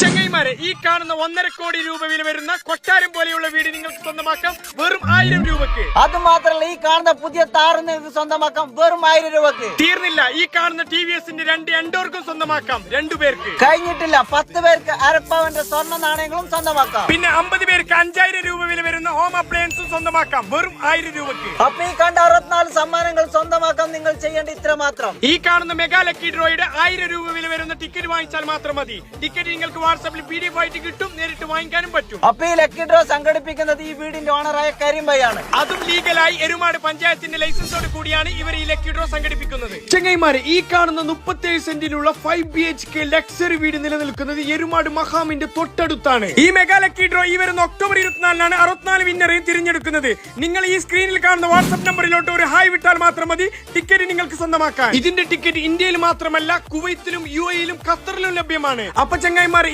ചെങ്ങൈമാരെ, ഈ കാണുന്ന 1.5 കോടി രൂപ വില വരുന്ന കൊട്ടാരം പോലെയുള്ള വീട് നിങ്ങൾക്ക് സ്വന്തമാക്കാം വെറും 1000 രൂപക്ക്. അത് മാത്രമല്ല, ഈ കാണുന്ന പുതിയ താറ് നിങ്ങൾക്ക് സ്വന്തമാക്കാം വെറും 1000 രൂപക്ക്. തീർന്നില്ല, ഈ കാണുന്ന TVSന്റെ 2 എൻഡോർക്കും സ്വന്തമാക്കാം 2 പേർക്ക്. കഴിഞ്ഞിട്ടില്ല, 10 പേർക്ക് അരപ്പവന്റെ സ്വർണ്ണ നാണയങ്ങളും സ്വന്തമാക്കാം. പിന്നെ 50 പേർക്ക് 5000 രൂപ വില വരുന്ന ഹോം അപ്ലയൻസും സ്വന്തമാക്കാം വെറും 1000 രൂപക്ക്. അപ്പൊ ഈ കണ്ട 64 സമ്മാനങ്ങൾ സ്വന്തമാക്കാം. നിങ്ങൾ ചെയ്യേണ്ട ഇത്ര മാത്രം: ഈ കാണുന്ന മെഗാ ലക്കി ഡ്രോയുടെ 1000 രൂപ വില വരുന്ന ടിക്കറ്റ് വാങ്ങിച്ചാൽ മാത്രം മതി. ടിക്കറ്റ് നിങ്ങൾക്ക് വാട്സാപ്പിൽ PDF ആയിട്ട് കിട്ടും, നേരിട്ട് വാങ്ങിക്കാനും പറ്റും. അപ്പൊ ഈ ലക്കി ഡ്രോ സംഘടിപ്പിക്കുന്നത് ഈ വീടിന്റെ ഓണറായ കരിമ്പയാണ്. അതും ലീഗലായി എരുമാട് പഞ്ചായത്തിന്റെ ലൈസൻസോട് കൂടിയാണ് ഇവർ ഈ ലക്കി ഡ്രോ സംഘടിപ്പിക്കുന്നത്. ചെങ്ങൈമാരെ, ഈ കാണുന്ന 37 സെന്റിലുള്ള 5 BHK ലക്സറി വീട് നിലനിൽക്കുന്നത് എരുമാട് മഹാമിന്റെ തൊട്ടടുത്താണ്. ഈ മെഗാ ലക്കി ഡ്രോ ഈ വരുന്ന ഒക്ടോബർ 24 64 വിന്നറെയും തിരഞ്ഞെടുക്കുന്നത്. നിങ്ങൾ ഈ സ്ക്രീനിൽ കാണുന്ന വാട്സ്ആപ്പ് നമ്പറിലോട്ട് ഒരു ഹായ് വിട്ടാൽ മാത്രം മതി ടിക്കറ്റ് നിങ്ങൾക്ക് സ്വന്തമാക്കാൻ. ഇതിന്റെ ടിക്കറ്റ് ഇന്ത്യയിൽ മാത്രമല്ല, കുവൈത്തിലും UAE യിലും ഖത്തറിലും ലഭ്യമാണ്. അപ്പൊ ചെങ്ങൈമാരെ,